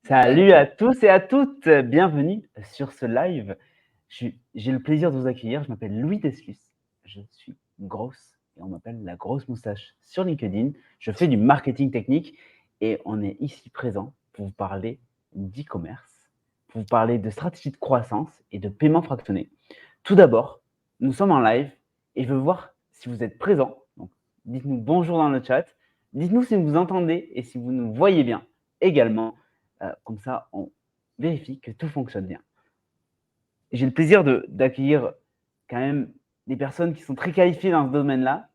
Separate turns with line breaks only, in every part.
Salut à tous et à toutes, bienvenue sur ce live. J'ai le plaisir de vous accueillir, je m'appelle Louis Descus, je suis grosse et on m'appelle la grosse moustache sur LinkedIn. Je fais du marketing technique et on est ici présent pour vous parler d'e-commerce, pour vous parler de stratégie de croissance et de paiement fractionné. Tout d'abord, nous sommes en live et je veux voir si vous êtes présents. Donc, dites-nous bonjour dans le chat, dites-nous si vous nous entendez et si vous nous voyez bien également. Comme ça, on vérifie que tout fonctionne bien. J'ai le plaisir d'accueillir quand même des personnes qui sont très qualifiées dans ce domaine-là.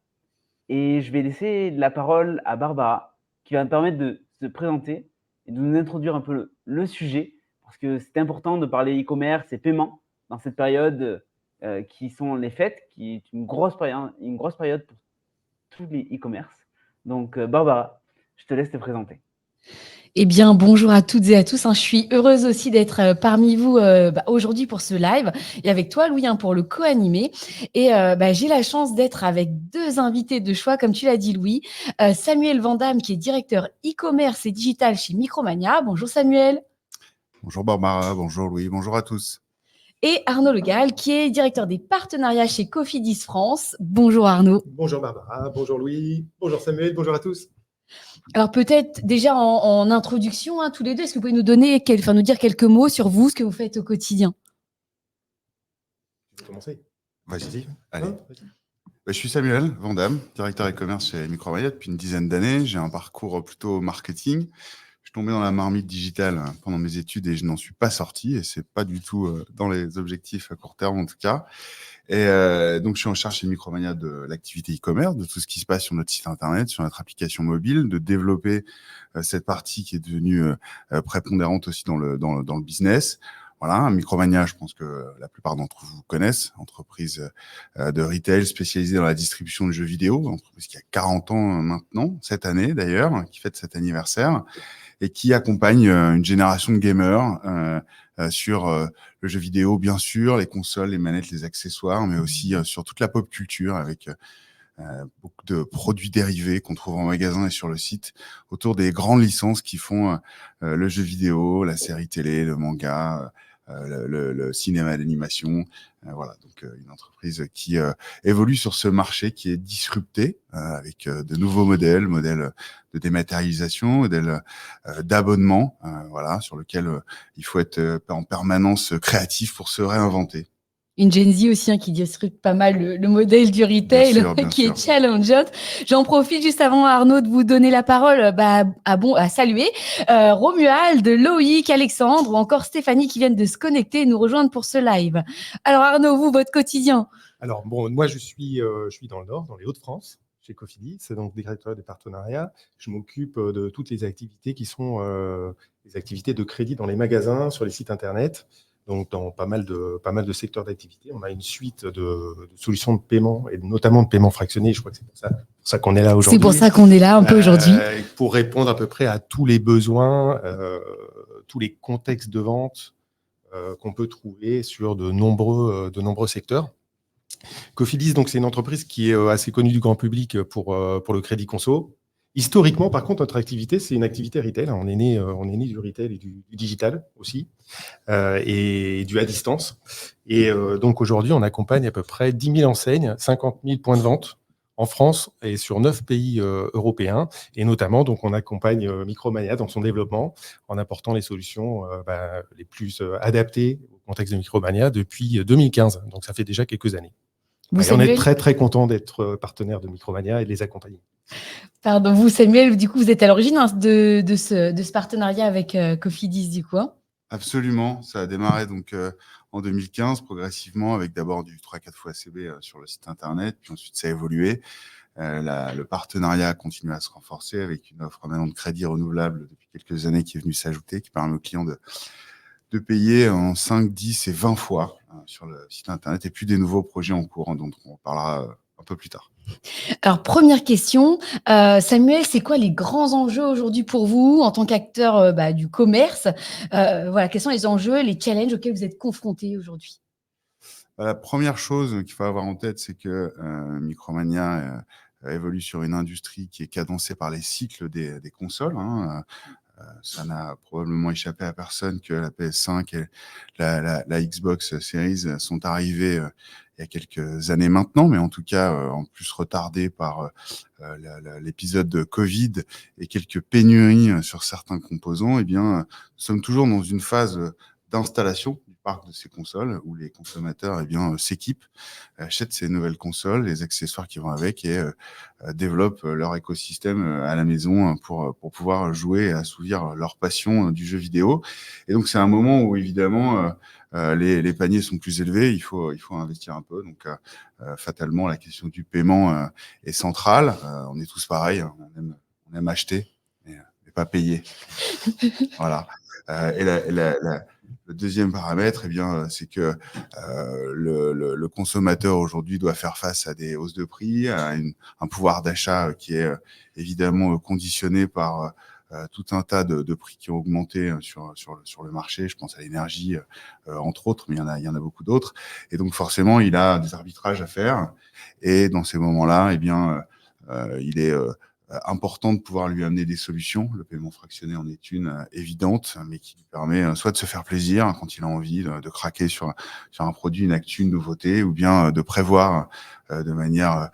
Et je vais laisser la parole à Barbara, qui va me permettre de se présenter et de nous introduire un peu le sujet, parce que c'est important de parler e-commerce et paiement dans cette période qui sont les fêtes, qui est une grosse période pour tous les e-commerce. Donc, Barbara, je te laisse te présenter.
Eh bien, bonjour à toutes et à tous. Je suis heureuse aussi d'être parmi vous aujourd'hui pour ce live et avec toi, Louis, pour le co-animer. Et j'ai la chance d'être avec deux invités de choix, comme tu l'as dit, Louis. Samuel Vandamme, qui est directeur e-commerce et digital chez Micromania. Bonjour, Samuel.
Bonjour, Barbara. Bonjour, Louis. Bonjour à tous.
Et Arnaud Legal, qui est directeur des partenariats chez Cofidis France. Bonjour, Arnaud.
Bonjour, Barbara. Bonjour, Louis. Bonjour, Samuel. Bonjour à tous.
Alors peut-être déjà en introduction, tous les deux, est-ce que vous pouvez nous dire quelques mots sur vous, ce que vous faites au quotidien?
Tu veux commencer?
Vas-y. Allez. Je suis Samuel Vandamme, directeur e-commerce chez Micromania depuis une dizaine d'années. J'ai un parcours plutôt marketing. Je suis tombé dans la marmite digitale pendant mes études et je n'en suis pas sorti. Et c'est pas du tout dans les objectifs à court terme en tout cas. Et donc, je suis en charge chez Micromania de l'activité e-commerce, de tout ce qui se passe sur notre site internet, sur notre application mobile, de développer cette partie qui est devenue prépondérante aussi dans le business. Voilà, Micromania, je pense que la plupart d'entre vous connaissent, entreprise de retail spécialisée dans la distribution de jeux vidéo, entreprise qui a 40 ans maintenant, cette année d'ailleurs, qui fête cet anniversaire, et qui accompagne une génération de gamers sur le jeu vidéo, bien sûr, les consoles, les manettes, les accessoires, mais aussi sur toute la pop culture avec beaucoup de produits dérivés qu'on trouve en magasin et sur le site autour des grandes licences qui font le jeu vidéo, la série télé, le manga, le cinéma d'animation. Voilà, donc une entreprise qui évolue sur ce marché qui est disrupté avec de nouveaux modèles de dématérialisation, modèles d'abonnement, voilà, sur lequel il faut être en permanence créatif pour se réinventer.
Une Gen Z aussi qui disrupte pas mal le modèle du retail,
bien
qui
sûr.
est challengeante. J'en profite juste avant, Arnaud, de vous donner la parole à saluer Romuald, Loïc, Alexandre ou encore Stéphanie qui viennent de se connecter et nous rejoindre pour ce live. Alors Arnaud, vous, votre quotidien?
Alors bon, moi je suis dans le Nord, dans les Hauts-de-France, chez Cofidis, c'est donc directeur des partenariats. Je m'occupe de toutes les activités qui sont les activités de crédit dans les magasins, sur les sites internet. Donc, dans pas mal de secteurs d'activité, on a une suite de solutions de paiement et notamment de paiement fractionné. Je crois que c'est pour ça qu'on est là aujourd'hui.
C'est pour ça qu'on est là un peu aujourd'hui.
Pour répondre à peu près à tous les besoins, tous les contextes de vente qu'on peut trouver sur de nombreux secteurs. Cofidis, donc, c'est une entreprise qui est assez connue du grand public pour le crédit conso. Historiquement, par contre, notre activité, c'est une activité retail. On est né du retail et du digital aussi, et du à distance. Et donc, aujourd'hui, on accompagne à peu près 10 000 enseignes, 50 000 points de vente en France et sur 9 pays européens. Et notamment, donc, on accompagne Micromania dans son développement en apportant les solutions les plus adaptées au contexte de Micromania depuis 2015. Donc, ça fait déjà quelques années. Et on est très, très content d'être partenaire de Micromania et de les accompagner.
Pardon, vous, Samuel, du coup, vous êtes à l'origine de ce partenariat avec Cofidis, du coup.
Absolument, ça a démarré donc en 2015 progressivement avec d'abord du 3-4 fois CB sur le site internet, puis ensuite ça a évolué. Le partenariat a continué à se renforcer avec une offre maintenant de crédit renouvelable depuis quelques années qui est venue s'ajouter, qui permet aux clients de payer en 5, 10 et 20 fois sur le site internet, et puis des nouveaux projets en cours dont on parlera un peu plus tard.
Alors, première question, Samuel, c'est quoi les grands enjeux aujourd'hui pour vous en tant qu'acteur du commerce? Voilà, quels sont les enjeux, les challenges auxquels vous êtes confrontés aujourd'hui?
La première chose qu'il faut avoir en tête, c'est que Micromania évolue sur une industrie qui est cadencée par les cycles des consoles. Ça n'a probablement échappé à personne que la PS5 et la Xbox Series sont arrivées il y a quelques années maintenant, mais en tout cas en plus retardées par l'épisode de Covid et quelques pénuries sur certains composants. Eh bien, nous sommes toujours dans une phase d'installation du parc de ces consoles où les consommateurs s'équipent, achètent ces nouvelles consoles, les accessoires qui vont avec et développent leur écosystème à la maison pour pouvoir jouer et assouvir leur passion du jeu vidéo. Et donc, c'est un moment où, évidemment, les paniers sont plus élevés, il faut investir un peu. Donc, fatalement, la question du paiement est centrale. On est tous pareils, hein. On aime acheter, mais pas payer. Voilà. Et le deuxième paramètre, c'est que le consommateur aujourd'hui doit faire face à des hausses de prix, à un pouvoir d'achat qui est évidemment conditionné par tout un tas de prix qui ont augmenté sur le marché. Je pense à l'énergie, entre autres, mais il y en a beaucoup d'autres. Et donc forcément, il a des arbitrages à faire. Et dans ces moments-là, il est important de pouvoir lui amener des solutions. Le paiement fractionné en est une évidente, mais qui lui permet soit de se faire plaisir quand il a envie de craquer sur un produit, une actu, une nouveauté, ou bien de prévoir de manière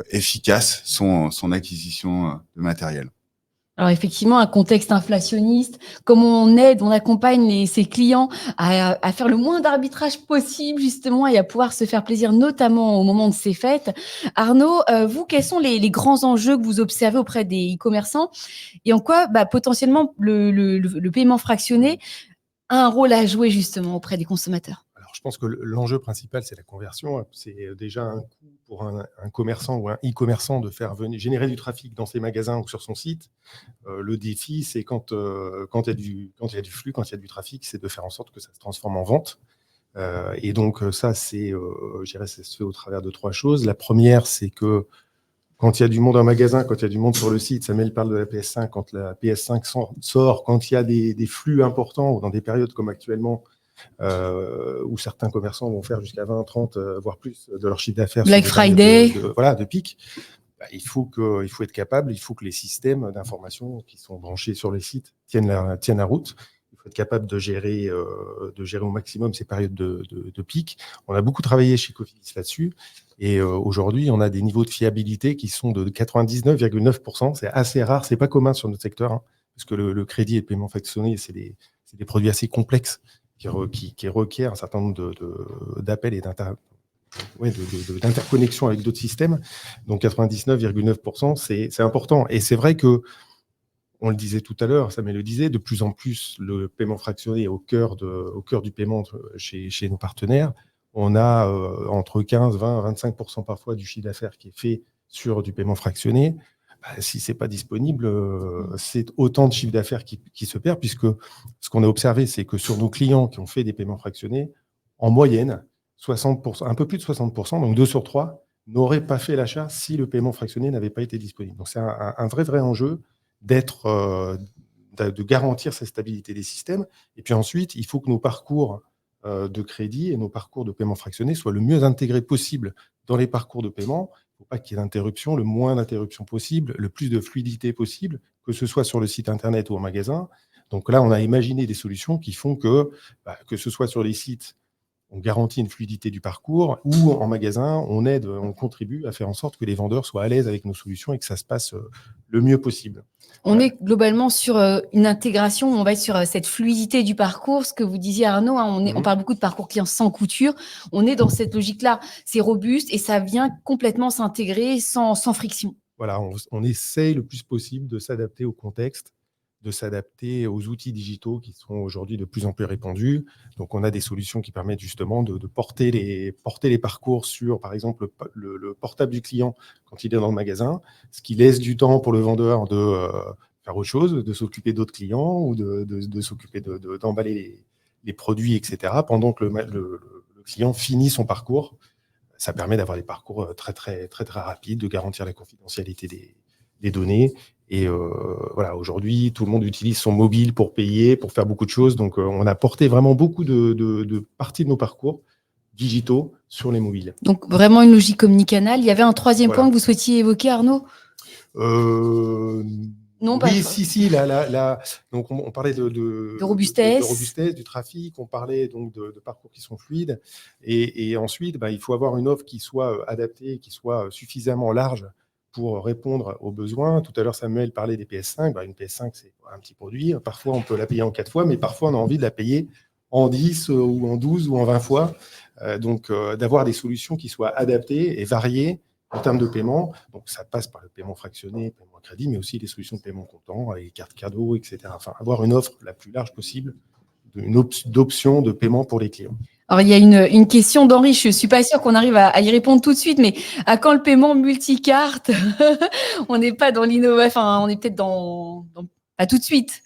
efficace son acquisition de matériel.
Alors effectivement, un contexte inflationniste, comment on aide, on accompagne ses clients à faire le moins d'arbitrage possible justement et à pouvoir se faire plaisir, notamment au moment de ces fêtes. Arnaud, vous, quels sont les grands enjeux que vous observez auprès des e-commerçants et en quoi potentiellement le paiement fractionné a un rôle à jouer justement auprès des consommateurs?
Alors, je pense que l'enjeu principal, c'est la conversion. C'est déjà un coût pour un commerçant ou un e-commerçant de faire générer du trafic dans ses magasins ou sur son site. Le défi, c'est quand il y a du flux, quand il y a du trafic, c'est de faire en sorte que ça se transforme en vente. Et donc, ça, je dirais, ça se fait au travers de 3 choses. La première, c'est que quand il y a du monde en magasin, quand il y a du monde sur le site, Samuel parle de la PS5, quand la PS5 sort, quand il y a des flux importants ou dans des périodes comme actuellement, où certains commerçants vont faire jusqu'à 20, 30, voire plus de leur chiffre d'affaires.
Black Friday.
De pic. Il faut être capable, il faut que les systèmes d'information qui sont branchés sur les sites tiennent la route. Il faut être capable de gérer au maximum ces périodes de pic. On a beaucoup travaillé chez Cofidis là-dessus. Et aujourd'hui, on a des niveaux de fiabilité qui sont de 99,9%. C'est assez rare, c'est pas commun sur notre secteur, hein, parce que le crédit et le paiement fractionné, c'est des produits assez complexes qui requièrent un certain nombre d'appels et d'interconnexion avec d'autres systèmes. Donc 99,9%, c'est important. Et c'est vrai que, on le disait tout à l'heure, Samuel le disait, de plus en plus, le paiement fractionné est au cœur du paiement chez nos partenaires. On a entre 15, 20, 25% parfois du chiffre d'affaires qui est fait sur du paiement fractionné. Si ce n'est pas disponible, c'est autant de chiffre d'affaires qui se perd, puisque ce qu'on a observé, c'est que sur nos clients qui ont fait des paiements fractionnés, en moyenne, 60%, un peu plus de 60%, donc 2 sur 3, n'auraient pas fait l'achat si le paiement fractionné n'avait pas été disponible. Donc c'est un vrai enjeu de garantir cette stabilité des systèmes. Et puis ensuite, il faut que nos parcours de crédit et nos parcours de paiement fractionné soient le mieux intégrés possible dans les parcours de paiement. Il ne faut pas qu'il y ait d'interruption, le moins d'interruption possible, le plus de fluidité possible, que ce soit sur le site internet ou en magasin. Donc là, on a imaginé des solutions qui font que ce soit sur les sites, on garantit une fluidité du parcours, ou en magasin, on contribue à faire en sorte que les vendeurs soient à l'aise avec nos solutions et que ça se passe le mieux possible.
On est globalement sur une intégration, on va être sur cette fluidité du parcours, ce que vous disiez Arnaud, hein, on parle beaucoup de parcours client sans couture, on est dans cette logique-là, c'est robuste et ça vient complètement s'intégrer sans friction.
Voilà, on essaye le plus possible de s'adapter au contexte, de s'adapter aux outils digitaux qui sont aujourd'hui de plus en plus répandus. Donc, on a des solutions qui permettent justement de porter les parcours sur, par exemple, le portable du client quand il est dans le magasin, ce qui laisse du temps pour le vendeur de faire autre chose, de s'occuper d'autres clients ou de s'occuper d'emballer les produits, etc., pendant que le client finit son parcours. Ça permet d'avoir des parcours très, très, très, très rapides, de garantir la confidentialité des données. Et voilà, aujourd'hui, tout le monde utilise son mobile pour payer, pour faire beaucoup de choses. Donc, on a porté vraiment beaucoup de parties de nos parcours digitaux sur les mobiles.
Donc, vraiment une logique omnicanal. Il y avait un troisième point que vous souhaitiez évoquer, Arnaud ? Non, pas
Oui, si. Donc, on parlait de
robustesse.
de robustesse, du trafic, on parlait donc de parcours qui sont fluides. Et ensuite, il faut avoir une offre qui soit adaptée, qui soit suffisamment large pour répondre aux besoins. Tout à l'heure, Samuel parlait des PS5. Une PS5, c'est un petit produit. Parfois, on peut la payer en 4 fois, mais parfois, on a envie de la payer en 10 ou en 12 ou en 20 fois. Donc, d'avoir des solutions qui soient adaptées et variées en termes de paiement. Donc, ça passe par le paiement fractionné, paiement à crédit, mais aussi les solutions de paiement comptant, les cartes cadeaux, etc. Enfin, avoir une offre la plus large possible d'options de paiement pour les clients.
Alors, il y a une question d'Henri, je ne suis pas sûre qu'on arrive à y répondre tout de suite, mais à quand le paiement multicarte? On n'est pas dans l'innovation, enfin, on est peut-être pas tout de suite.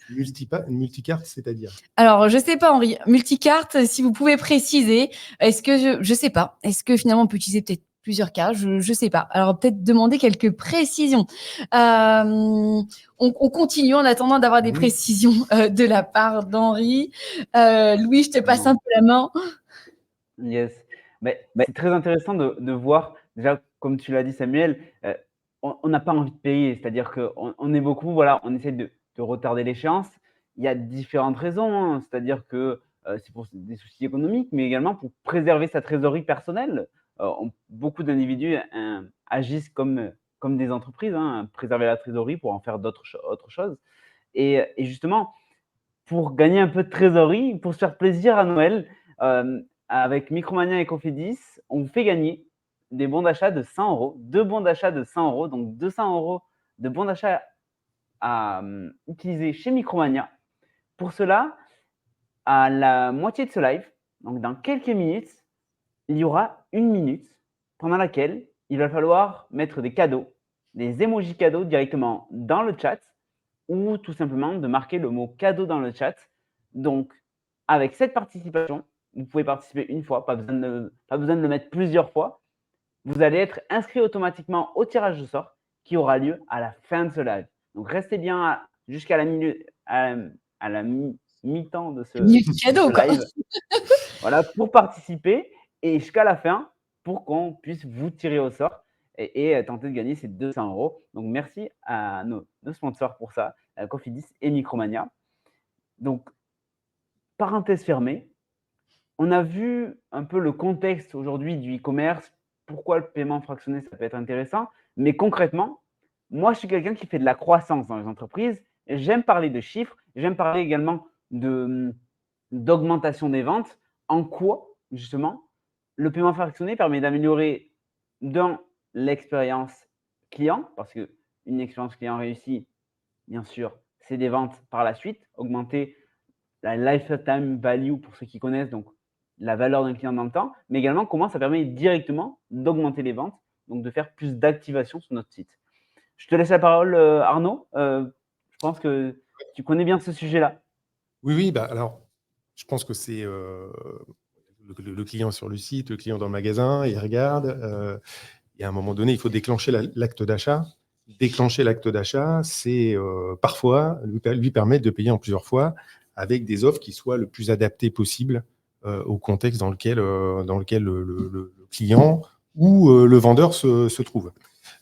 Multicarte, c'est-à-dire?
Alors, je ne sais pas, Henri. Multicarte, si vous pouvez préciser, est-ce que, je ne sais pas, est-ce que finalement on peut utiliser peut-être plusieurs cartes? Je ne sais pas. Alors, peut-être demander quelques précisions. On continue en attendant d'avoir des précisions de la part d'Henri. Louis, je te passe un peu la main.
Yes. Mais c'est très intéressant de voir, déjà, comme tu l'as dit, Samuel, on n'a pas envie de payer. C'est-à-dire qu'on est beaucoup, voilà, on essaie de retarder l'échéance. Il y a différentes raisons, hein. C'est-à-dire que c'est pour des soucis économiques, mais également pour préserver sa trésorerie personnelle. Beaucoup d'individus agissent comme des entreprises, hein, préserver la trésorerie pour en faire autre chose. Et justement, pour gagner un peu de trésorerie, pour se faire plaisir à Noël, avec Micromania et Cofidis, on vous fait gagner des bons d'achat de 100 €, 2 bons d'achat de 100 €, donc 200 € de bons d'achat à utiliser chez Micromania. Pour cela, à la moitié de ce live, donc dans quelques minutes, il y aura 1 minute pendant laquelle il va falloir mettre des cadeaux, des emojis cadeaux directement dans le chat, ou tout simplement de marquer le mot cadeau dans le chat. Donc, avec cette participation, vous pouvez participer une fois, pas besoin de le mettre plusieurs fois. Vous allez être inscrit automatiquement au tirage au sort qui aura lieu à la fin de ce live. Donc, restez bien jusqu'à la mi-temps de ce live. Voilà, pour participer et jusqu'à la fin pour qu'on puisse vous tirer au sort et tenter de gagner ces 200 €. Donc, merci à nos sponsors pour ça, Cofidis et Micromania. Donc, parenthèse fermée, on a vu un peu le contexte aujourd'hui du e-commerce, pourquoi le paiement fractionné, ça peut être intéressant. Mais concrètement, moi, je suis quelqu'un qui fait de la croissance dans les entreprises. J'aime parler de chiffres, j'aime parler également d'augmentation des ventes. En quoi, justement, le paiement fractionné permet d'améliorer, l'expérience client, parce qu'une expérience client réussie, bien sûr, c'est des ventes par la suite, augmenter la lifetime value pour ceux qui connaissent, donc la valeur d'un client dans le temps, mais également comment ça permet directement d'augmenter les ventes, donc de faire plus d'activation sur notre site. Je te laisse la parole, Arnaud. Je pense que tu connais bien ce sujet-là.
Oui, alors, je pense que c'est le client sur le site, le client dans le magasin, il regarde. Et à un moment donné, il faut déclencher l'acte d'achat. Déclencher l'acte d'achat, c'est parfois lui permettre de payer en plusieurs fois avec des offres qui soient le plus adaptées possible au contexte dans lequel le client ou le vendeur se trouve.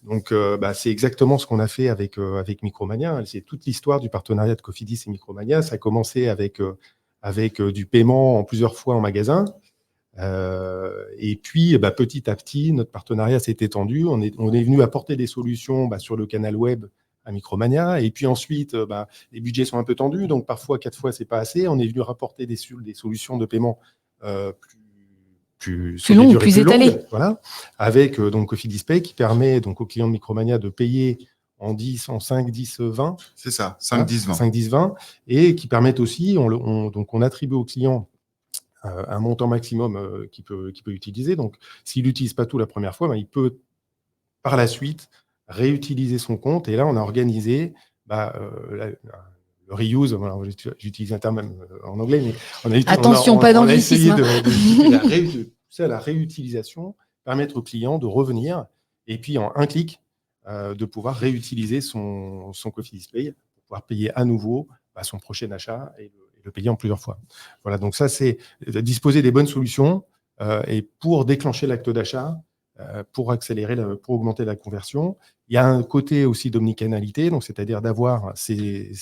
Donc, c'est exactement ce qu'on a fait avec Micromania. C'est toute l'histoire du partenariat de Cofidis et Micromania. Ça a commencé avec du paiement en plusieurs fois en magasin. Et puis, petit à petit, notre partenariat s'est étendu. On est venu apporter des solutions sur le canal web à Micromania. Et puis ensuite, les budgets sont un peu tendus. Donc, parfois, 4 fois, c'est pas assez. On est venu rapporter des solutions de paiement plus
longues, plus étalées.
Voilà. Avec donc Cofidis Pay qui permet donc aux clients de Micromania de payer en 5, 10, 20.
C'est ça, 5, 10, 20.
5, 10, 20. Et qui permettent aussi, on attribue aux clients un montant maximum qu'il peut utiliser. Donc, s'il n'utilise pas tout la première fois, il peut, par la suite, réutiliser son compte. Et là, on a organisé le reuse. Voilà, j'utilise un terme même en anglais, mais
attention, pas d'anglicisme.
On a essayé de pousser à la réutilisation, permettre au client de revenir et puis en un clic, de pouvoir réutiliser son Cofidis Pay pour pouvoir payer à nouveau son prochain achat et le payer en plusieurs fois. Voilà, donc ça, c'est de disposer des bonnes solutions et pour déclencher l'acte d'achat, pour augmenter la conversion. Il y a un côté aussi d'omnicanalité, donc c'est-à-dire d'avoir ces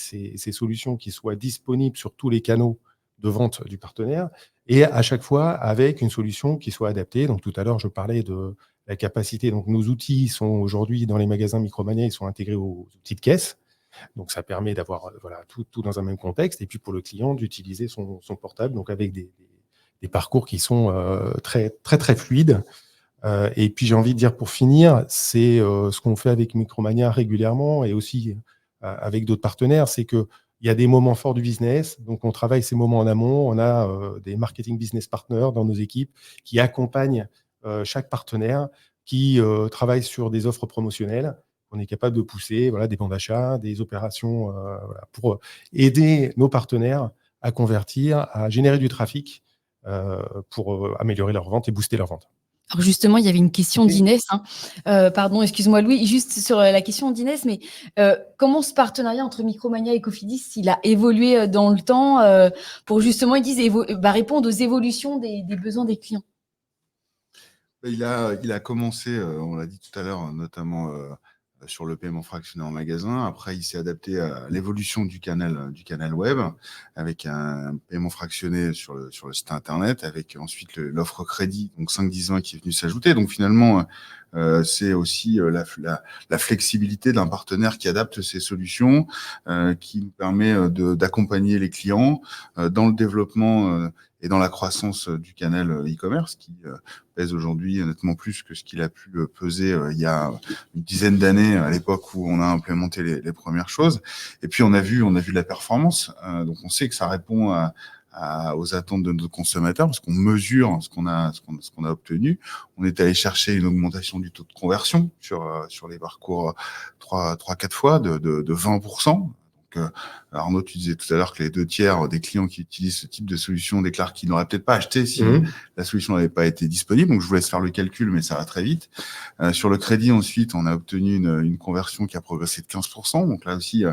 solutions qui soient disponibles sur tous les canaux de vente du partenaire et à chaque fois avec une solution qui soit adaptée. Donc tout à l'heure, je parlais de la capacité. Donc nos outils sont aujourd'hui dans les magasins Micromania, ils sont intégrés aux outils de caisse. Donc ça permet d'avoir tout dans un même contexte. Et puis pour le client, d'utiliser son portable, donc avec des parcours qui sont très, très, très fluides. Et puis j'ai envie de dire pour finir, c'est ce qu'on fait avec Micromania régulièrement et aussi avec d'autres partenaires, c'est qu'il y a des moments forts du business, donc on travaille ces moments en amont, on a des marketing business partners dans nos équipes qui accompagnent chaque partenaire, qui travaillent sur des offres promotionnelles. On est capable de pousser des bons d'achat, des opérations pour aider nos partenaires à convertir, à générer du trafic pour améliorer leur vente et booster leur vente.
Alors justement, il y avait une question
Oui.
d'Inès. Pardon, excuse-moi Louis, juste sur la question d'Inès, mais comment ce partenariat entre Micromania et Cofidis, il a évolué dans le temps pour justement, ils disent, répondre aux évolutions des besoins des clients?
Il a commencé, on l'a dit tout à l'heure, notamment sur le paiement fractionné en magasin. Après, il s'est adapté à l'évolution du canal web avec un paiement fractionné sur le site internet, avec ensuite l'offre crédit, donc 5-10 qui est venu s'ajouter. Donc finalement, c'est aussi la flexibilité d'un partenaire qui adapte ses solutions, qui nous permet d'accompagner les clients dans le développement et dans la croissance du canal e-commerce qui pèse aujourd'hui nettement plus que ce qu'il a pu peser il y a une dizaine d'années à l'époque où on a implémenté les premières choses. Et puis on a vu de la performance, donc on sait que ça répond aux attentes de nos consommateurs parce qu'on mesure ce qu'on a obtenu. On est allé chercher une augmentation du taux de conversion sur les parcours 3-4 fois de 20%. Donc, Arnaud, tu disais tout à l'heure que les 2/3 des clients qui utilisent ce type de solution déclarent qu'ils n'auraient peut-être pas acheté si la solution n'avait pas été disponible. Donc, je vous laisse faire le calcul, mais ça va très vite. Sur le crédit, ensuite, on a obtenu une conversion qui a progressé de 15%. Donc là aussi,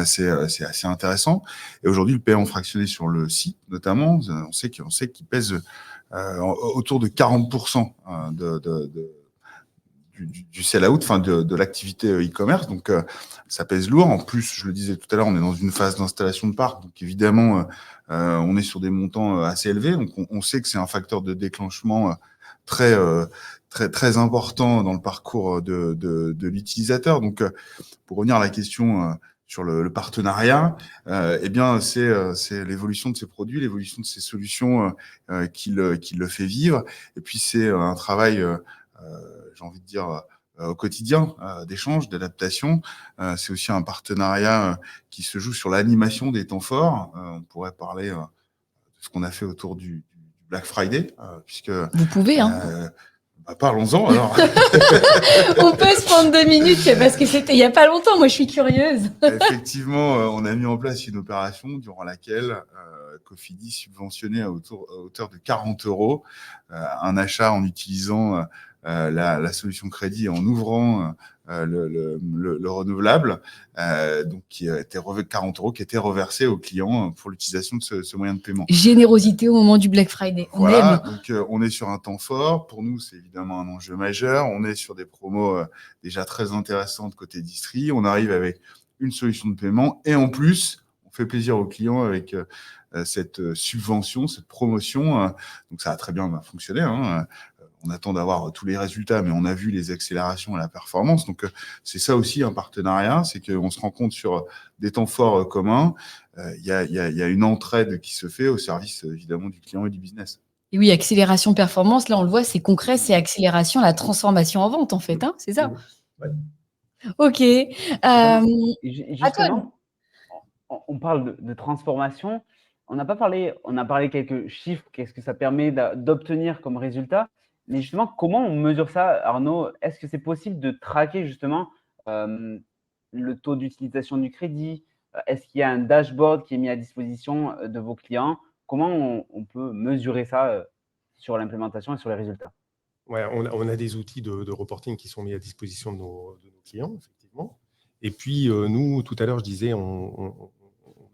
c'est assez intéressant. Et aujourd'hui, le paiement fractionné sur le site, notamment, on sait qu'il pèse autour de 40% du sell-out, enfin de l'activité e-commerce. Donc, ça pèse lourd. En plus, je le disais tout à l'heure, on est dans une phase d'installation de parc. Donc, évidemment, on est sur des montants assez élevés. Donc, on sait que c'est un facteur de déclenchement très, très, très important dans le parcours de l'utilisateur. Donc, pour revenir à la question sur le partenariat, eh bien, c'est l'évolution de ces produits, l'évolution de ces solutions qui le fait vivre. Et puis, c'est un travail j'ai envie de dire, au quotidien, d'échange, d'adaptation. C'est aussi un partenariat qui se joue sur l'animation des temps forts. On pourrait parler de ce qu'on a fait autour du Black Friday, puisque...
Vous pouvez, hein.
Parlons-en alors.
On peut se prendre 2 minutes parce que c'était il n'y a pas longtemps. Moi, je suis curieuse.
Effectivement, on a mis en place une opération durant laquelle Cofidis subventionnait à hauteur de 40 € un achat en utilisant la solution crédit en ouvrant le renouvelable, donc qui était 40 € qui était reversé au client pour l'utilisation de ce moyen de paiement.
Générosité au moment du Black Friday. On aime.
Donc on est sur un temps fort. Pour nous, c'est évidemment un enjeu majeur. On est sur des promos déjà très intéressantes côté distri. On arrive avec une solution de paiement et en plus, on fait plaisir aux clients avec cette subvention, cette promotion. Donc ça a très bien fonctionné. On attend d'avoir tous les résultats, mais on a vu les accélérations et la performance. Donc, c'est ça aussi un partenariat, c'est qu'on se rend compte sur des temps forts communs. Il y a une entraide qui se fait au service, évidemment, du client et du business.
Et oui, accélération performance, là, on le voit, c'est concret, c'est accélération, la transformation en vente, en fait, c'est ça?
Ouais.
Ok. À toi.
Justement, on parle de transformation. On a parlé quelques chiffres, qu'est-ce que ça permet d'obtenir comme résultat. Mais justement, comment on mesure ça, Arnaud? Est-ce que c'est possible de traquer justement le taux d'utilisation du crédit? Est-ce qu'il y a un dashboard qui est mis à disposition de vos clients? Comment on peut mesurer ça sur l'implémentation et sur les résultats?
Ouais, on a des outils de reporting qui sont mis à disposition de nos clients, effectivement. Et puis, nous, tout à l'heure, je disais, on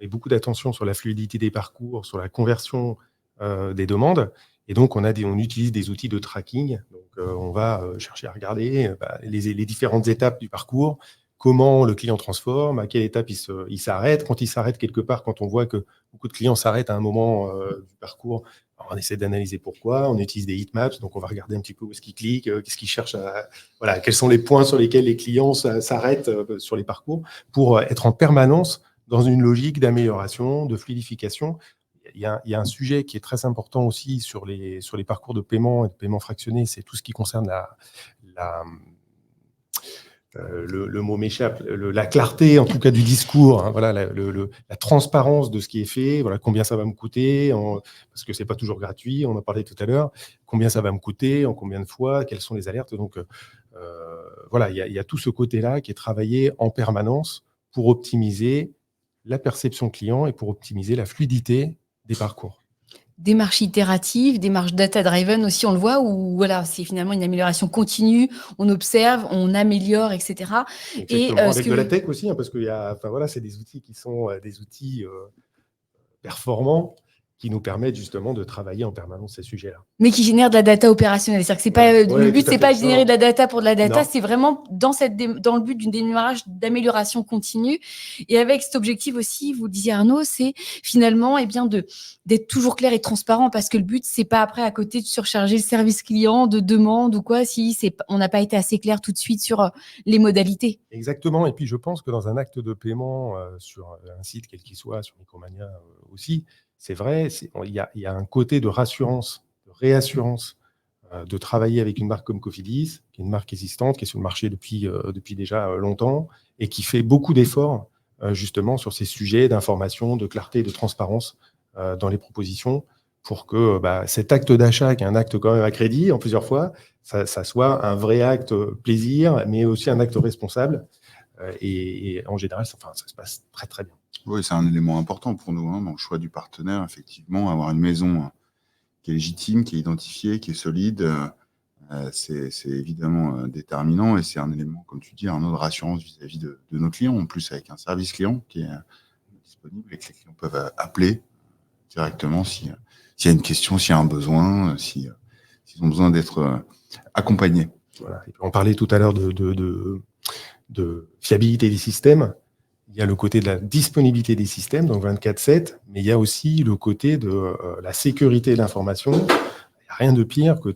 met beaucoup d'attention sur la fluidité des parcours, sur la conversion des demandes. Et donc, on utilise des outils de tracking. Donc, on va chercher à regarder les différentes étapes du parcours, comment le client transforme, à quelle étape il s'arrête. Quand il s'arrête quelque part, quand on voit que beaucoup de clients s'arrêtent à un moment du parcours, alors on essaie d'analyser pourquoi. On utilise des heatmaps, donc on va regarder un petit peu où est-ce qu'ils cliquent, qu'est-ce qu'ils cherchent voilà, quels sont les points sur lesquels les clients s'arrêtent sur les parcours pour être en permanence dans une logique d'amélioration, de fluidification. Il y a un sujet qui est très important aussi sur les parcours de paiement et de paiement fractionné, c'est tout ce qui concerne le mot m'échappe, la clarté en tout cas du discours, hein, voilà, la transparence de ce qui est fait, voilà, combien ça va me coûter, parce que c'est pas toujours gratuit, on en parlait tout à l'heure, combien ça va me coûter, en combien de fois, quelles sont les alertes. Donc voilà, il y a tout ce côté-là qui est travaillé en permanence pour optimiser la perception client et pour optimiser la fluidité des parcours.
Démarche itérative, démarche data-driven aussi, on le voit, où voilà, c'est finalement une amélioration continue, on observe, on améliore, etc.
Exactement. Avec de la tech aussi, hein, parce que voilà, c'est des outils qui sont des outils performants qui nous permettent justement de travailler en permanence ces sujets-là.
Mais qui génèrent de la data opérationnelle. C'est-à-dire que c'est pas, le but, c'est pas de générer de la data pour de la data, c'est vraiment dans le but d'une démarche d'amélioration continue. Et avec cet objectif aussi, vous le disiez Arnaud, c'est finalement d'être toujours clair et transparent, parce que le but, c'est pas après à côté de surcharger le service client de demande ou quoi, si on n'a pas été assez clair tout de suite sur les modalités.
Exactement. Et puis je pense que dans un acte de paiement sur un site quel qu'il soit, sur Micromania aussi, c'est vrai, il y a un côté de rassurance, de réassurance, de travailler avec une marque comme Cofidis, qui est une marque existante, qui est sur le marché depuis déjà longtemps, et qui fait beaucoup d'efforts justement sur ces sujets d'information, de clarté, de transparence dans les propositions, pour que cet acte d'achat, qui est un acte quand même à crédit en plusieurs fois, ça soit un vrai acte plaisir, mais aussi un acte responsable. Et en général, ça se passe très très bien.
Oui, c'est un élément important pour nous, hein, dans le choix du partenaire, effectivement. Avoir une maison qui est légitime, qui est identifiée, qui est solide, c'est évidemment déterminant, et c'est un élément, comme tu dis, Arnaud, de rassurance vis-à-vis de nos clients, en plus avec un service client qui est disponible et que les clients peuvent appeler directement s'il y a une question, s'il y a un besoin, s'ils ont besoin d'être accompagnés.
Voilà. On parlait tout à l'heure de fiabilité des systèmes. Il y a le côté de la disponibilité des systèmes, donc 24/7, mais il y a aussi le côté de la sécurité de l'information. Il n'y a rien de pire que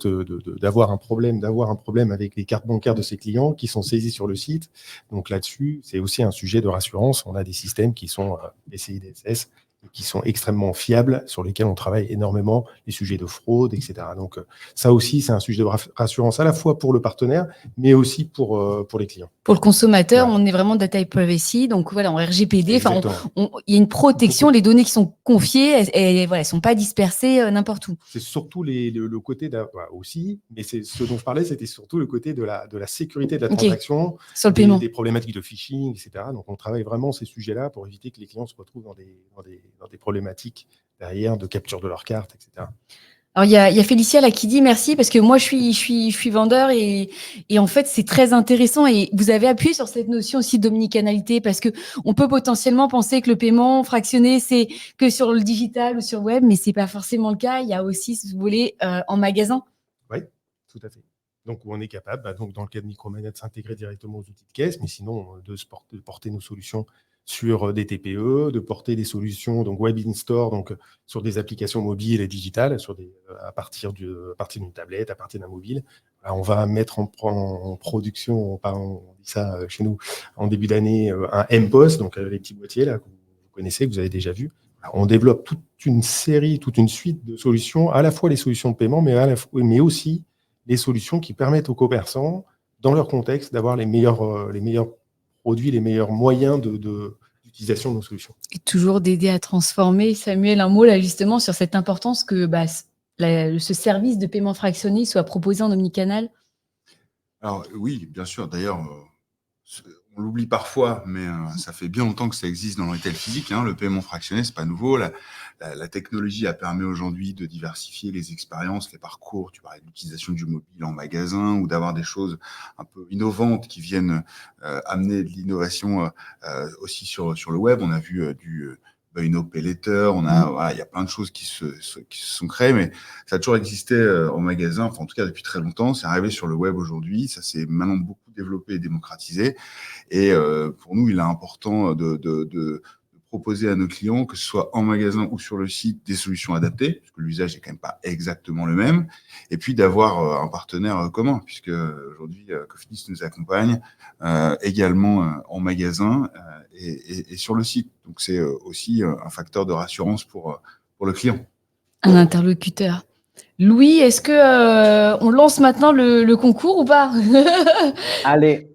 d'avoir un problème avec les cartes bancaires de ses clients qui sont saisies sur le site. Donc là-dessus, c'est aussi un sujet de rassurance. On a des systèmes qui sont PCI DSS, qui sont extrêmement fiables, sur lesquels on travaille énormément, les sujets de fraude, etc. Donc ça aussi, c'est un sujet de rassurance à la fois pour le partenaire, mais aussi pour les clients.
Pour le consommateur, on est vraiment data privacy, donc voilà, en RGPD, il y a une protection, les données qui sont confiées, et voilà, elles sont pas dispersées n'importe où.
C'est surtout le côté aussi, mais c'est ce dont je parlais, c'était surtout le côté de la sécurité de la transaction,
sur le paiement,
des problématiques de phishing, etc. Donc on travaille vraiment ces sujets-là pour éviter que les clients se retrouvent dans des problématiques derrière de capture de leur carte, etc.
Alors, il y a Félicia là qui dit merci, parce que moi, je suis vendeur, et en fait, c'est très intéressant, et vous avez appuyé sur cette notion aussi d'omnicanalité, parce que on peut potentiellement penser que le paiement fractionné, c'est que sur le digital ou sur le web, mais c'est pas forcément le cas. Il y a aussi ce volet en magasin.
Oui, tout à fait. Donc, où on est capable, donc, dans le cas de Micromania, de s'intégrer directement aux outils de caisse, mais sinon, de porter nos solutions sur des TPE, de porter des solutions donc web in-store, donc sur des applications mobiles et digitales, à partir d'une tablette, à partir d'un mobile. Alors, on va mettre en production, on dit ça chez nous, en début d'année, un MPOS, donc les petits boîtiers là, que vous connaissez, que vous avez déjà vu. Alors, on développe toute une suite de solutions, à la fois les solutions de paiement, mais aussi les solutions qui permettent aux commerçants, dans leur contexte, d'avoir les meilleurs produits, les meilleurs moyens d'utilisation de nos solutions.
Et toujours d'aider à transformer. Samuel, un mot là justement sur cette importance que ce service de paiement fractionné soit proposé en omnicanal.
Alors oui, bien sûr. D'ailleurs, on l'oublie parfois, mais ça fait bien longtemps que ça existe dans le retail physique. Le paiement fractionné, c'est pas nouveau. La technologie a permis aujourd'hui de diversifier les expériences, les parcours. Tu parlais de l'utilisation du mobile en magasin, ou d'avoir des choses un peu innovantes qui viennent amener de l'innovation aussi sur le web. On a vu Buy Now Pay Later, il y a plein de choses qui se sont créées, mais ça a toujours existé en magasin, enfin en tout cas depuis très longtemps. C'est arrivé sur le web aujourd'hui, ça s'est maintenant beaucoup développé et démocratisé. Et pour nous, il est important de proposer à nos clients, que ce soit en magasin ou sur le site, des solutions adaptées, parce que l'usage n'est quand même pas exactement le même, et puis d'avoir un partenaire commun, puisque aujourd'hui, Cofidis nous accompagne également en magasin et sur le site. Donc, c'est aussi un facteur de rassurance pour le client.
Un interlocuteur. Louis, est-ce que on lance maintenant le concours ou pas?
Allez,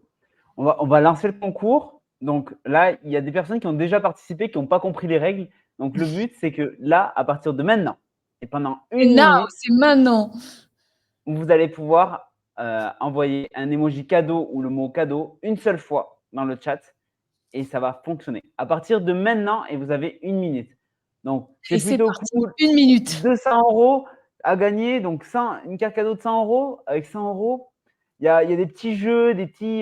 on va lancer le concours. Donc là, il y a des personnes qui ont déjà participé, qui n'ont pas compris les règles. Donc le but, c'est que là, à partir de maintenant, et pendant une minute,
C'est maintenant.
vous allez pouvoir envoyer un emoji cadeau ou le mot cadeau une seule fois dans le chat et ça va fonctionner. À partir de maintenant, et vous avez une minute. Donc, c'est plutôt cool.
Une minute.
200 € à gagner. Donc, une carte cadeau de 100 €. Avec 100 €, il y a des petits jeux,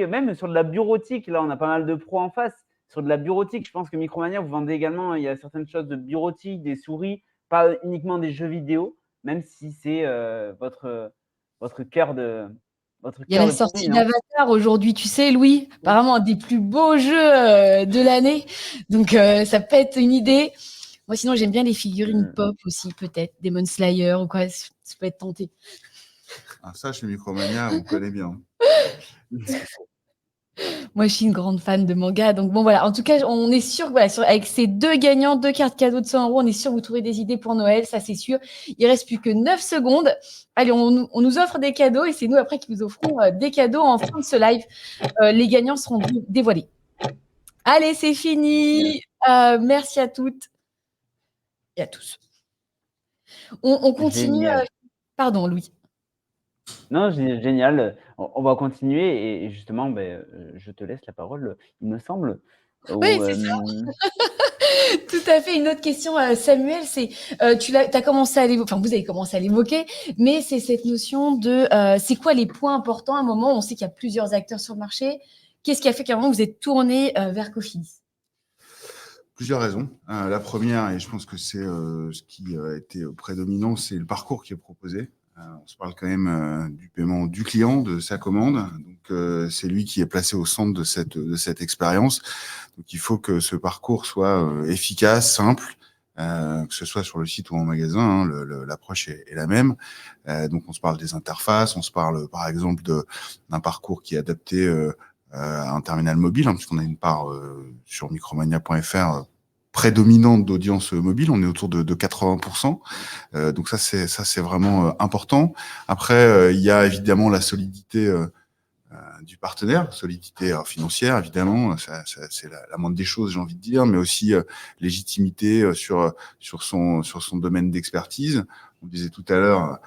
même sur de la bureautique. Là, on a pas mal de pros en face. Sur de la bureautique, je pense que Micromania, vous vendez également, il y a certaines choses de bureautique, des souris, pas uniquement des jeux vidéo, même si c'est votre cœur de.
Il y a la sortie d'Avatar aujourd'hui, tu sais, Louis. Apparemment, un des plus beaux jeux de l'année. Donc, ça peut être une idée. Moi, sinon, j'aime bien les figurines pop aussi, peut-être. Demon Slayer ou quoi. Ça peut être tenté.
Ah, ça, chez Micromania, on connaît bien.
Moi, je suis une grande fan de manga. Donc, bon, voilà. En tout cas, on est sûr, voilà, avec ces deux gagnants, 2 cartes cadeaux de 100 €, on est sûr que vous trouverez des idées pour Noël. Ça, c'est sûr. Il reste plus que 9 secondes. Allez, on nous offre des cadeaux et c'est nous, après, qui vous offrons des cadeaux en fin de ce live. Les gagnants seront dévoilés. Allez, c'est fini. Merci à toutes et à tous. On continue. Pardon, Louis.
Non, génial. On va continuer et justement, je te laisse la parole, il me semble.
Oui, c'est ça. Tout à fait. Une autre question, Samuel, c'est tu as commencé à l'évoquer, enfin vous avez commencé à l'évoquer, mais c'est cette notion de c'est quoi les points importants à un moment. On sait qu'il y a plusieurs acteurs sur le marché. Qu'est-ce qui a fait qu'à un moment vous êtes tourné vers Cofidis?
Plusieurs raisons. La première, et je pense que c'est ce qui a été prédominant, c'est le parcours qui est proposé. On se parle quand même du paiement du client, de sa commande. Donc, c'est lui qui est placé au centre de cette expérience. Donc, il faut que ce parcours soit efficace, simple, que ce soit sur le site ou en magasin. Hein, l'approche est la même. Donc, on se parle des interfaces. On se parle, par exemple, d'un parcours qui est adapté à un terminal mobile, hein, puisqu'on a une part sur micromania.fr prédominante d'audience mobile, on est autour de 80%. Donc ça c'est vraiment important. Après, il y a évidemment la solidité du partenaire, solidité financière évidemment, c'est la moindre des choses, j'ai envie de dire, mais aussi légitimité sur son domaine d'expertise. On disait tout à l'heure,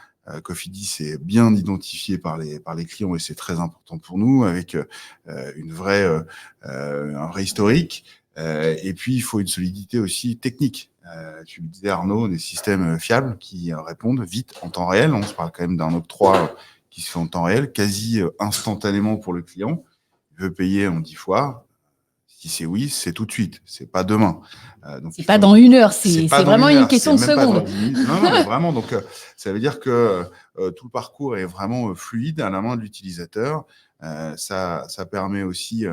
Cofidis est bien identifié par les clients et c'est très important pour nous, avec un vrai historique. Et puis, il faut une solidité aussi technique. Tu le disais, Arnaud, des systèmes fiables qui répondent vite en temps réel. On se parle quand même d'un octroi qui se fait en temps réel, quasi instantanément pour le client. Il veut payer en 10 fois. Si c'est oui, c'est tout de suite. C'est pas demain.
C'est pas dans 1 heure. C'est vraiment une question de secondes.
Non, mais vraiment. Donc, ça veut dire que tout le parcours est vraiment fluide à la main de l'utilisateur. Ça permet aussi,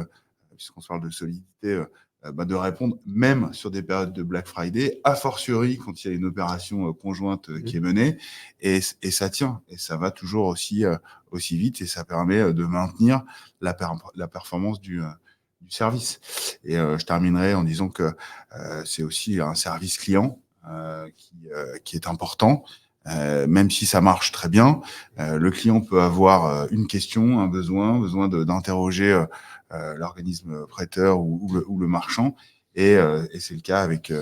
puisqu'on se parle de solidité, de répondre même sur des périodes de Black Friday, a fortiori quand il y a une opération conjointe qui est menée, et ça tient, et ça va toujours aussi vite, et ça permet de maintenir la performance du service. Et je terminerai en disant que c'est aussi un service client qui est important. Même si ça marche très bien, le client peut avoir une question, un besoin d'interroger l'organisme prêteur ou le marchand, et c'est le cas avec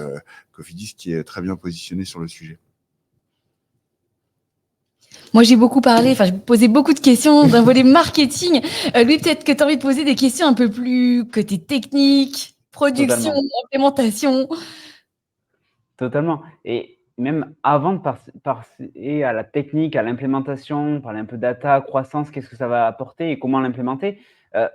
Cofidis qui est très bien positionné sur le sujet.
Moi, j'ai beaucoup parlé, je posais beaucoup de questions d'un volet marketing. Louis, peut-être que tu as envie de poser des questions un peu plus côté technique, production, implémentation.
Totalement. Et même avant de passer à la technique, à l'implémentation, parler un peu data, croissance, qu'est-ce que ça va apporter et comment l'implémenter,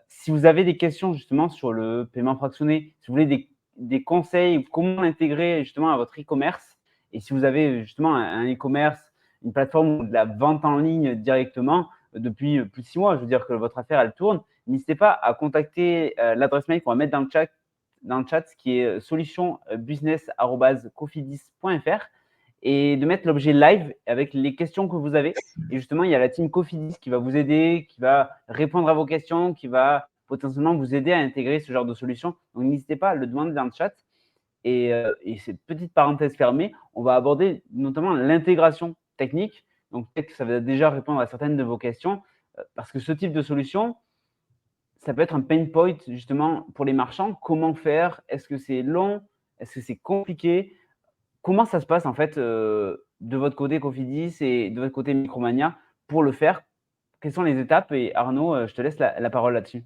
si vous avez des questions justement sur le paiement fractionné, si vous voulez des conseils, comment l'intégrer justement à votre e-commerce. Et si vous avez justement un e-commerce, une plateforme ou de la vente en ligne directement depuis plus de 6 mois, je veux dire que votre affaire, elle tourne, n'hésitez pas à contacter l'adresse mail qu'on va mettre dans le chat qui est solutionbusiness@cofidis.fr et de mettre l'objet live avec les questions que vous avez. Et justement, il y a la team Cofidis qui va vous aider, qui va répondre à vos questions, qui va potentiellement vous aider à intégrer ce genre de solution. Donc, n'hésitez pas à le demander dans le chat. Et cette petite parenthèse fermée, on va aborder notamment l'intégration technique. Donc, peut-être que ça va déjà répondre à certaines de vos questions, parce que ce type de solution, ça peut être un pain point justement pour les marchands. Comment faire? Est-ce que c'est long? Est-ce que c'est compliqué? Comment ça se passe en fait de votre côté Cofidis et de votre côté Micromania pour le faire? Quelles sont les étapes? Et Arnaud, je te laisse la parole là-dessus.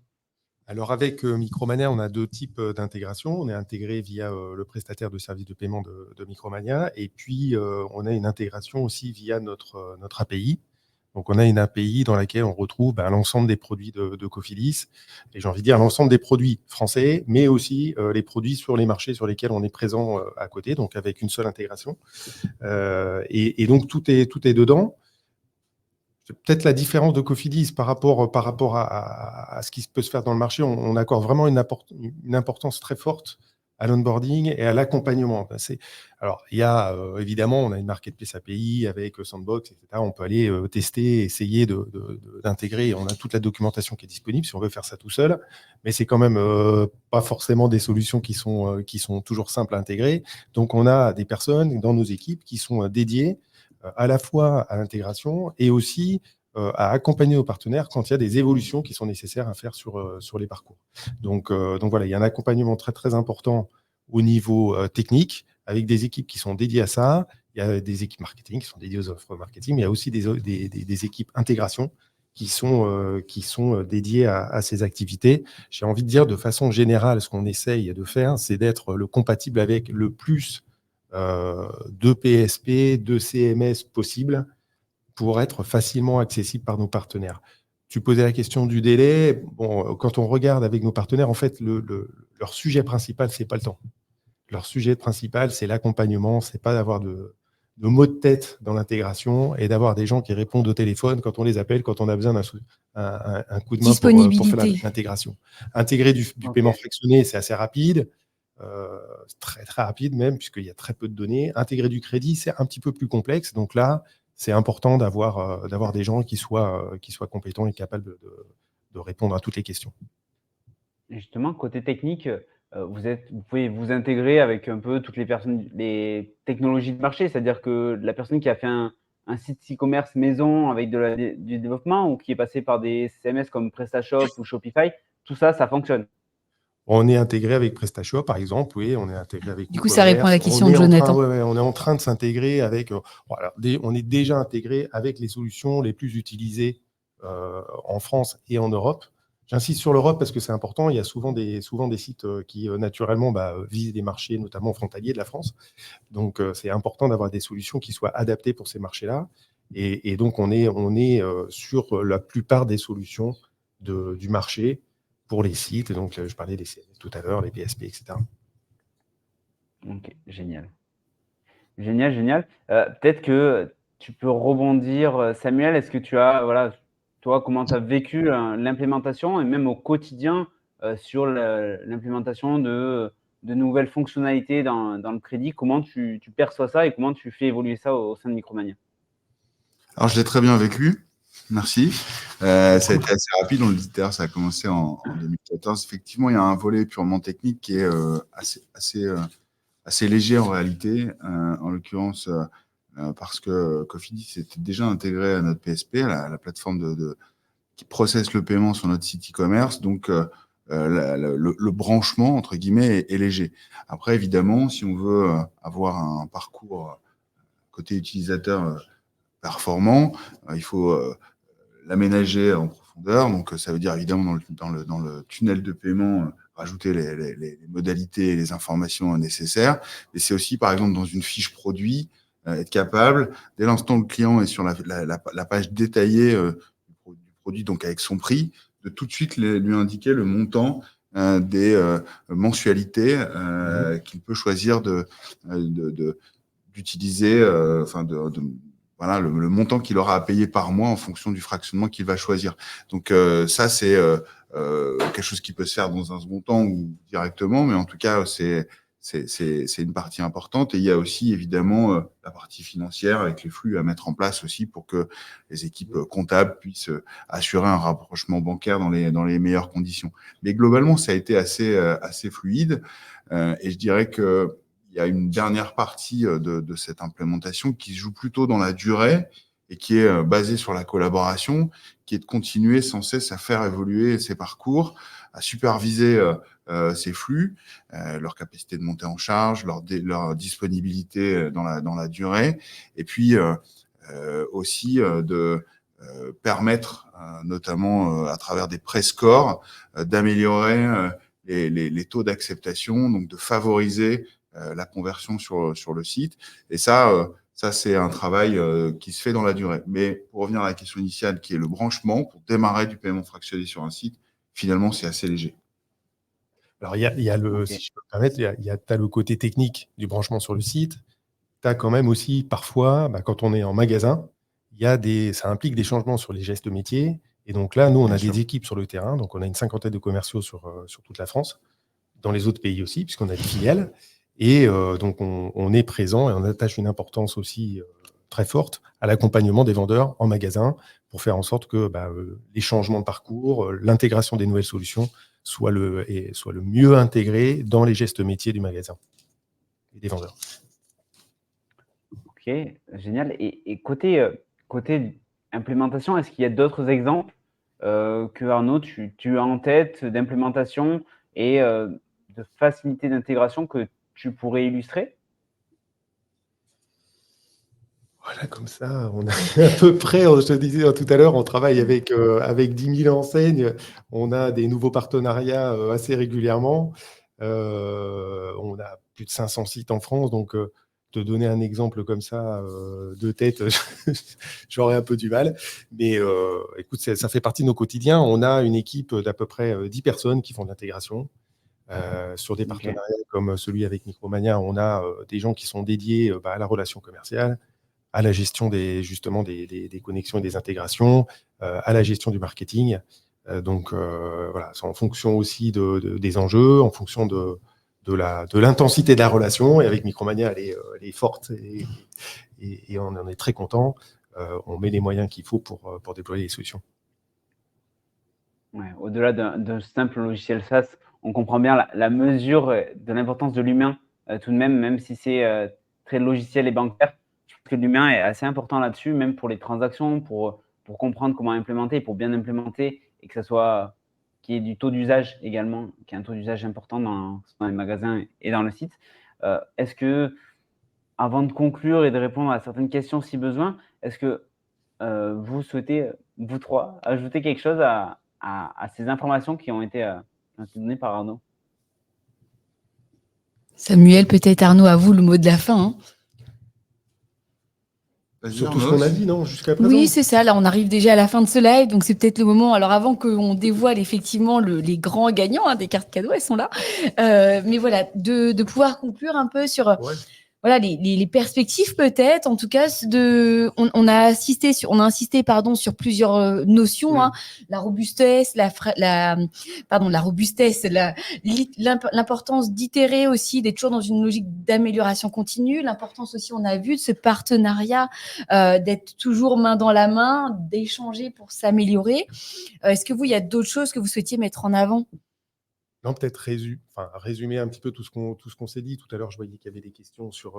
Alors avec Micromania, on a 2 types d'intégration. On est intégré via le prestataire de services de paiement de Micromania et puis on a une intégration aussi via notre API. Donc on a une API dans laquelle on retrouve l'ensemble des produits de Cofidis et j'ai envie de dire l'ensemble des produits français, mais aussi les produits sur les marchés sur lesquels on est présent à côté, donc avec une seule intégration. Et donc tout est dedans. Peut-être la différence de Cofidis par rapport à ce qui peut se faire dans le marché, on accorde vraiment une importance très forte à l'onboarding et à l'accompagnement. Alors, il y a évidemment, on a une marketplace API avec Sandbox, etc. On peut aller tester, essayer d'intégrer. On a toute la documentation qui est disponible si on veut faire ça tout seul, mais c'est quand même pas forcément des solutions qui sont toujours simples à intégrer. Donc, on a des personnes dans nos équipes qui sont dédiées à la fois à l'intégration et aussi à accompagner nos partenaires quand il y a des évolutions qui sont nécessaires à faire sur les parcours. Donc voilà, il y a un accompagnement très, très important au niveau technique avec des équipes qui sont dédiées à ça. Il y a des équipes marketing qui sont dédiées aux offres marketing, mais il y a aussi des équipes intégration qui sont dédiées à ces activités. J'ai envie de dire de façon générale, ce qu'on essaye de faire, c'est d'être le compatible avec le plus de PSP, de CMS possible pour être facilement accessible par nos partenaires. Tu posais la question du délai. Bon, quand on regarde avec nos partenaires, en fait, leur sujet principal, c'est pas le temps. Leur sujet principal, c'est l'accompagnement. C'est pas d'avoir de mots de tête dans l'intégration et d'avoir des gens qui répondent au téléphone quand on les appelle, quand on a besoin d'un coup de main pour faire l'intégration. Intégrer du paiement fractionné, c'est assez rapide. Très très rapide même, puisqu'il y a très peu de données. Intégrer du crédit, c'est un petit peu plus complexe. Donc là, c'est important d'avoir des gens qui soient compétents et capables de répondre à toutes les questions.
Justement, côté technique, vous pouvez vous intégrer avec un peu toutes les technologies de marché, c'est-à-dire que la personne qui a fait un site e-commerce maison avec du développement ou qui est passé par des CMS comme PrestaShop ou Shopify, tout ça, ça fonctionne.
On est intégré avec PrestaShop, par exemple, oui, on est intégré avec.
Du coup, ça répond à la question de Jonathan.
On est en train de s'intégrer avec. On est déjà intégré avec les solutions les plus utilisées en France et en Europe. J'insiste sur l'Europe parce que c'est important. Il y a souvent des sites qui, naturellement, visent des marchés, notamment frontaliers de la France. Donc, c'est important d'avoir des solutions qui soient adaptées pour ces marchés-là. Et donc, on est sur la plupart des solutions du marché pour les sites. Donc, je parlais des CMS tout à l'heure, les PSP, etc.
Ok, génial. Génial, génial. Peut-être que tu peux rebondir, Samuel. Est-ce que tu as, voilà, toi, comment tu as vécu l'implémentation et même au quotidien sur l'implémentation de nouvelles fonctionnalités dans le crédit? Comment tu perçois ça et comment tu fais évoluer ça au sein de Micromania?
Alors, je l'ai très bien vécu. Merci. Ça a été assez rapide, on le dit, ça a commencé en 2014. Effectivement, il y a un volet purement technique qui est assez léger en réalité, en l'occurrence parce que Cofidis était déjà intégré à notre PSP, à la plateforme qui processe le paiement sur notre site e-commerce. Donc, le branchement, entre guillemets, est léger. Après, évidemment, si on veut avoir un parcours côté utilisateur performant, il faut l'aménager en profondeur. Donc, ça veut dire évidemment dans le tunnel de paiement, rajouter les modalités et les informations nécessaires. Et c'est aussi, par exemple, dans une fiche produit, être capable, dès l'instant où le client est sur la page détaillée du produit, donc avec son prix, de tout de suite lui indiquer le montant des mensualités qu'il peut choisir d'utiliser, voilà, le montant qu'il aura à payer par mois en fonction du fractionnement qu'il va choisir. Donc ça, c'est quelque chose qui peut se faire dans un second temps ou directement, mais en tout cas, c'est une partie importante. Et il y a aussi évidemment la partie financière avec les flux à mettre en place aussi pour que les équipes comptables puissent assurer un rapprochement bancaire dans les meilleures conditions. Mais globalement, ça a été assez fluide. Et je dirais que il y a une dernière partie de cette implémentation qui se joue plutôt dans la durée et qui est basée sur la collaboration, qui est de continuer sans cesse à faire évoluer ces parcours, à superviser ces flux, leur capacité de monter en charge, leur disponibilité dans la durée, et puis aussi de permettre, notamment à travers des pré-scores, d'améliorer les taux d'acceptation, donc de favoriser la conversion sur le site. Et ça, c'est un travail qui se fait dans la durée. Mais pour revenir à la question initiale, qui est le branchement, pour démarrer du paiement fractionné sur un site, finalement, c'est assez léger.
Alors, il y a le, si je peux me permettre, t'as le côté technique du branchement sur le site. Tu as quand même aussi, parfois, quand on est en magasin, ça implique des changements sur les gestes métiers. Et donc là, nous, on a des équipes sur le terrain. Donc, on a une 50aine de commerciaux sur toute la France, dans les autres pays aussi, puisqu'on a des filiales. Et donc, on est présent et on attache une importance aussi très forte à l'accompagnement des vendeurs en magasin pour faire en sorte que les changements de parcours, l'intégration des nouvelles solutions soit le mieux intégré dans les gestes métiers du magasin et des vendeurs.
Ok, génial. Et côté implémentation, est-ce qu'il y a d'autres exemples que Arnaud, tu as en tête d'implémentation et de facilité d'intégration que tu pourrais illustrer?
Voilà, comme ça, on a à peu près, je te disais tout à l'heure, on travaille avec 10 000 enseignes, on a des nouveaux partenariats assez régulièrement, on a plus de 500 sites en France, donc te donner un exemple comme ça de tête, j'aurais un peu du mal, mais écoute, ça fait partie de nos quotidiens. On a une équipe d'à peu près 10 personnes qui font de l'intégration. Sur des partenariats comme celui avec Micromania, on a des gens qui sont dédiés à la relation commerciale, à la gestion des connexions et des intégrations, à la gestion du marketing. Donc voilà, c'est en fonction aussi des enjeux, en fonction de l'intensité de la relation. Et avec Micromania, elle est forte et on en est très content. On met les moyens qu'il faut pour déployer les solutions.
Ouais, au-delà d'un simple logiciel SaaS, on comprend bien la mesure de l'importance de l'humain tout de même si c'est très logiciel et bancaire. Je pense que l'humain est assez important là-dessus, même pour les transactions, pour comprendre comment implémenter, pour bien implémenter et que ça soit qu'il y ait du taux d'usage également, qu'il y ait un taux d'usage important dans les magasins et dans le site. Est-ce que, avant de conclure et de répondre à certaines questions si besoin, est-ce que vous souhaitez, vous trois, ajouter quelque chose à ces informations qui ont été données par Arnaud?
Samuel, peut-être Arnaud, à vous le mot de la fin. Hein.
Sur tout ce qu'on a dit, non, jusqu'à présent.
Oui, c'est ça. Là, on arrive déjà à la fin de ce live, donc c'est peut-être le moment. Alors, avant qu'on dévoile effectivement les grands gagnants des cartes cadeaux, elles sont là. Mais voilà, de pouvoir conclure un peu sur voilà les perspectives peut-être. En tout cas, on a insisté sur plusieurs notions. Hein, la robustesse, l'importance d'itérer aussi, d'être toujours dans une logique d'amélioration continue. L'importance aussi, on a vu, de ce partenariat, d'être toujours main dans la main, d'échanger pour s'améliorer. Est-ce que il y a d'autres choses que vous souhaitiez mettre en avant?
Non, peut-être résumer un petit peu tout ce qu'on s'est dit. Tout à l'heure, je voyais qu'il y avait des questions sur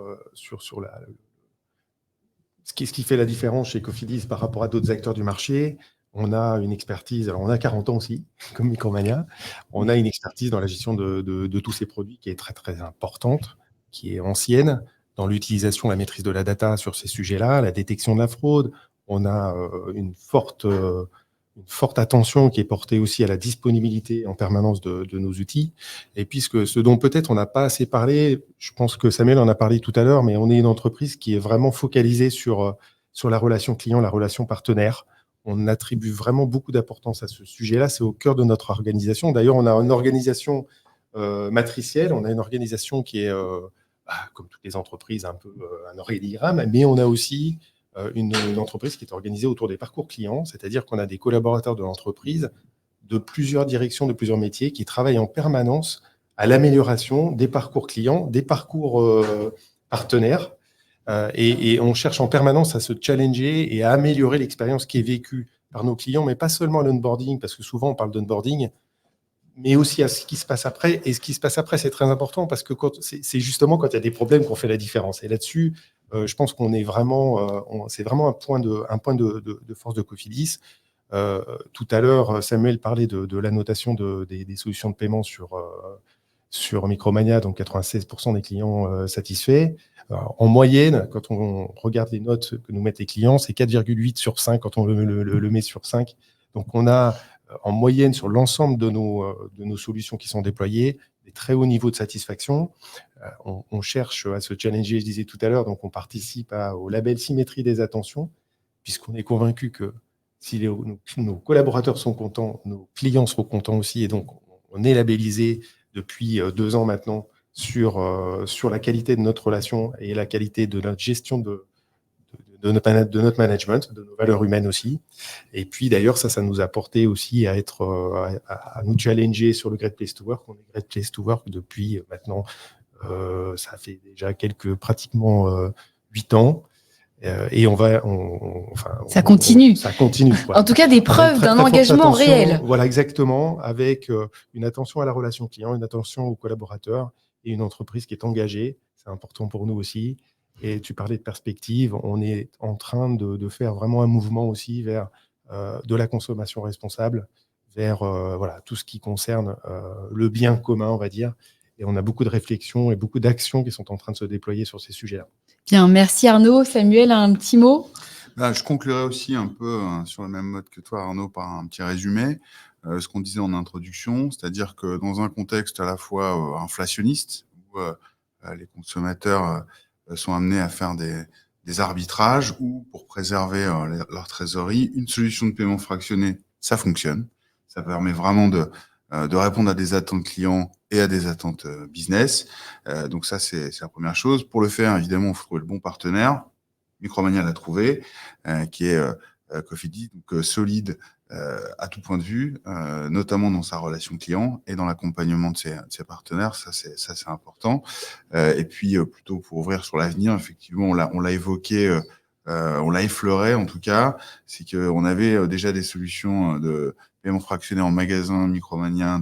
ce qui fait la différence chez Cofidis par rapport à d'autres acteurs du marché. On a une expertise, alors on a 40 ans aussi, comme Micromania. On a une expertise dans la gestion de tous ces produits qui est très, très importante, qui est ancienne, dans l'utilisation, la maîtrise de la data sur ces sujets-là, la détection de la fraude. On a une forte attention qui est portée aussi à la disponibilité en permanence de nos outils. Et puisque ce dont peut-être on n'a pas assez parlé, je pense que Samuel en a parlé tout à l'heure, mais on est une entreprise qui est vraiment focalisée sur la relation client, la relation partenaire. on attribue vraiment beaucoup d'importance à ce sujet-là. C'est au cœur de notre organisation. D'ailleurs, on a une organisation matricielle, on a une organisation qui est, comme toutes les entreprises, un peu un organigramme, mais on a aussi une entreprise qui est organisée autour des parcours clients, c'est-à-dire qu'on a des collaborateurs de l'entreprise de plusieurs directions, de plusieurs métiers qui travaillent en permanence à l'amélioration des parcours clients, des parcours partenaires, et on cherche en permanence à se challenger et à améliorer l'expérience qui est vécue par nos clients, mais pas seulement l'onboarding, parce que souvent on parle d'onboarding, mais aussi à ce qui se passe après. Et ce qui se passe après, c'est très important, parce que c'est justement quand il y a des problèmes qu'on fait la différence. Et là-dessus, je pense qu'on est vraiment, c'est vraiment un point de force de Cofidis. Tout à l'heure, Samuel parlait de l'annotation des solutions de paiement sur Micromania, donc 96% des clients satisfaits. En moyenne, quand on regarde les notes que nous mettent les clients, c'est 4,8 sur 5 quand on le met sur 5. Donc on a en moyenne sur l'ensemble de nos solutions qui sont déployées des très hauts niveaux de satisfaction. On cherche à se challenger, je disais tout à l'heure, donc on participe au label Symétrie des attentions, puisqu'on est convaincu que si nos collaborateurs sont contents, nos clients seront contents aussi, et donc on est labellisé depuis 2 ans maintenant sur la qualité de notre relation et la qualité de notre gestion de notre management, de nos valeurs humaines aussi. Et puis d'ailleurs, ça nous a porté aussi à nous challenger sur le Great Place to Work. On est Great Place to Work depuis maintenant, ça fait déjà pratiquement 8 ans. Et
ça continue.
Ça continue.
En tout cas, des preuves d'un engagement réel.
Voilà, exactement, avec une attention à la relation client, une attention aux collaborateurs et une entreprise qui est engagée. C'est important pour nous aussi. Et tu parlais de perspective. On est en train de faire vraiment un mouvement aussi vers de la consommation responsable, vers tout ce qui concerne le bien commun, on va dire. Et on a beaucoup de réflexions et beaucoup d'actions qui sont en train de se déployer sur ces sujets-là.
Bien, merci Arnaud. Samuel, un petit mot?
Je conclurai aussi un peu sur le même mode que toi, Arnaud, par un petit résumé. Ce qu'on disait en introduction, c'est-à-dire que dans un contexte à la fois inflationniste, où les consommateurs sont amenés à faire des arbitrages, ou pour préserver leur trésorerie, une solution de paiement fractionné, ça fonctionne. Ça permet vraiment de répondre à des attentes clients et à des attentes business. Donc ça, c'est la première chose. Pour le faire, évidemment, il faut trouver le bon partenaire. Micromania l'a trouvé, qui est Cofidis, donc solide à tout point de vue, notamment dans sa relation client et dans l'accompagnement de ses partenaires. Ça, c'est important. Et puis, plutôt pour ouvrir sur l'avenir, effectivement, on l'a évoqué, on l'a effleuré en tout cas, c'est qu'on avait déjà des solutions de paiement fractionné en magasin Micromania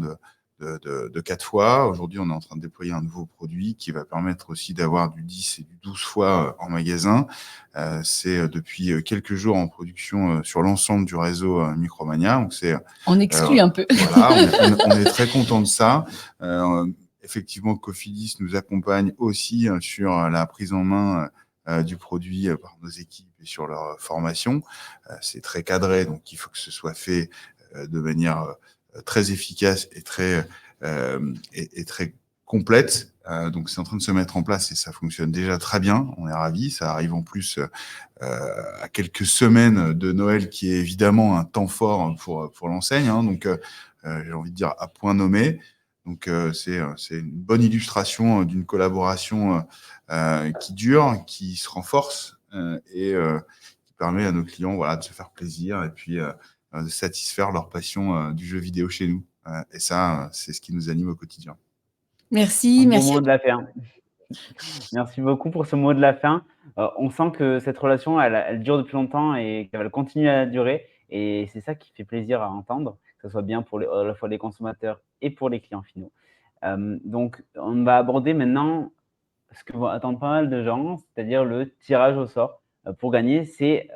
de 4 fois. Aujourd'hui, on est en train de déployer un nouveau produit qui va permettre aussi d'avoir du 10 et du 12 fois en magasin. C'est depuis quelques jours en production sur l'ensemble du réseau Micromania. Donc
on exclut un peu.
Voilà, on est très content de ça. Effectivement, Cofidis nous accompagne aussi sur la prise en main du produit par nos équipes et sur leur formation. C'est très cadré, donc il faut que ce soit fait de manière très efficace et très complète. Donc, c'est en train de se mettre en place et ça fonctionne déjà très bien. On est ravis. Ça arrive en plus à quelques semaines de Noël, qui est évidemment un temps fort pour l'enseigne. Donc, j'ai envie de dire à point nommé. Donc, c'est une bonne illustration d'une collaboration qui dure, qui se renforce et qui permet à nos clients de se faire plaisir et puis de satisfaire leur passion du jeu vidéo chez nous. Et ça, c'est ce qui nous anime au quotidien.
Merci.
Bon mot de la fin. Merci beaucoup pour ce mot de la fin. On sent que cette relation, elle dure depuis longtemps et qu'elle va continuer à durer. Et c'est ça qui fait plaisir à entendre, que ce soit bien pour à la fois les consommateurs et pour les clients finaux. Donc, on va aborder maintenant ce que vont attendre pas mal de gens, c'est-à-dire le tirage au sort. Pour gagner, c'est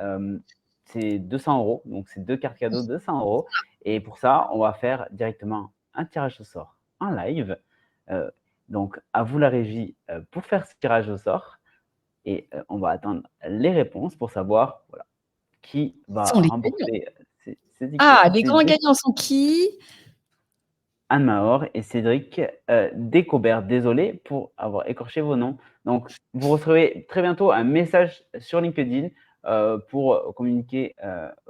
200 €. Donc, c'est 2 cartes cadeaux, 200 €. Et pour ça, on va faire directement un tirage au sort en live. Donc, à vous la régie pour faire ce tirage au sort. Et on va attendre les réponses pour savoir qui va remporter ces
les grands gagnants sont qui?
Anne Mahor et Cédric Descobert. Désolé pour avoir écorché vos noms. Donc, vous recevrez très bientôt un message sur LinkedIn pour communiquer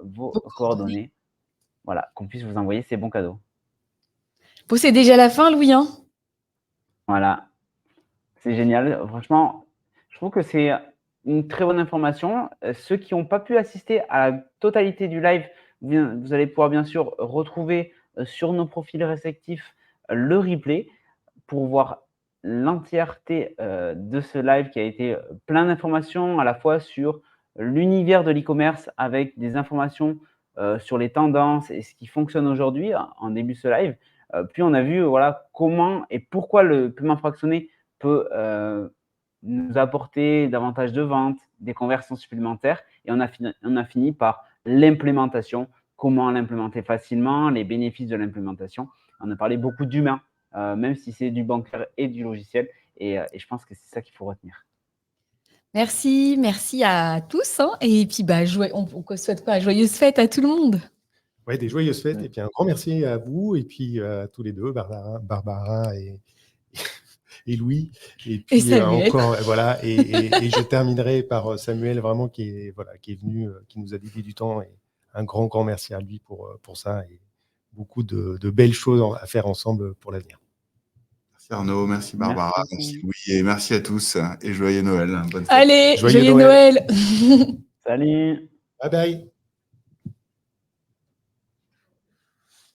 vos
Vos
coordonnées. Voilà, qu'on puisse vous envoyer ces bons cadeaux.
Bon, c'est déjà la fin, Louis, hein?
Voilà, c'est génial. Franchement, je trouve que c'est une très bonne information. Ceux qui n'ont pas pu assister à la totalité du live, vous allez pouvoir bien sûr retrouver sur nos profils respectifs le replay pour voir l'entièreté de ce live qui a été plein d'informations à la fois sur l'univers de l'e-commerce avec des informations sur les tendances et ce qui fonctionne aujourd'hui en début de ce live. Puis on a vu voilà, comment et pourquoi le paiement fractionné peut nous apporter davantage de ventes, des conversions supplémentaires. Et on a fini par l'implémentation, comment l'implémenter facilement, les bénéfices de l'implémentation. On a parlé beaucoup d'humains, même si c'est du bancaire et du logiciel. Et je pense que c'est ça qu'il faut retenir.
Merci à tous. Hein. Et puis, on souhaite quoi? Joyeuses fêtes à tout le monde.
Ouais, des joyeuses fêtes. Et puis, un grand merci à vous et puis à tous les deux, Barbara et Louis. Et puis,
Samuel.
encore, voilà. Et je terminerai par Samuel, vraiment, qui est venu, qui nous a dédié du temps. Et un grand merci à lui pour ça. Et beaucoup de belles choses à faire ensemble pour l'avenir.
Merci Arnaud, merci Barbara, merci Louis et merci à tous et joyeux Noël.
Bonne fête. Allez, joyeux Noël.
Salut.
Bye bye.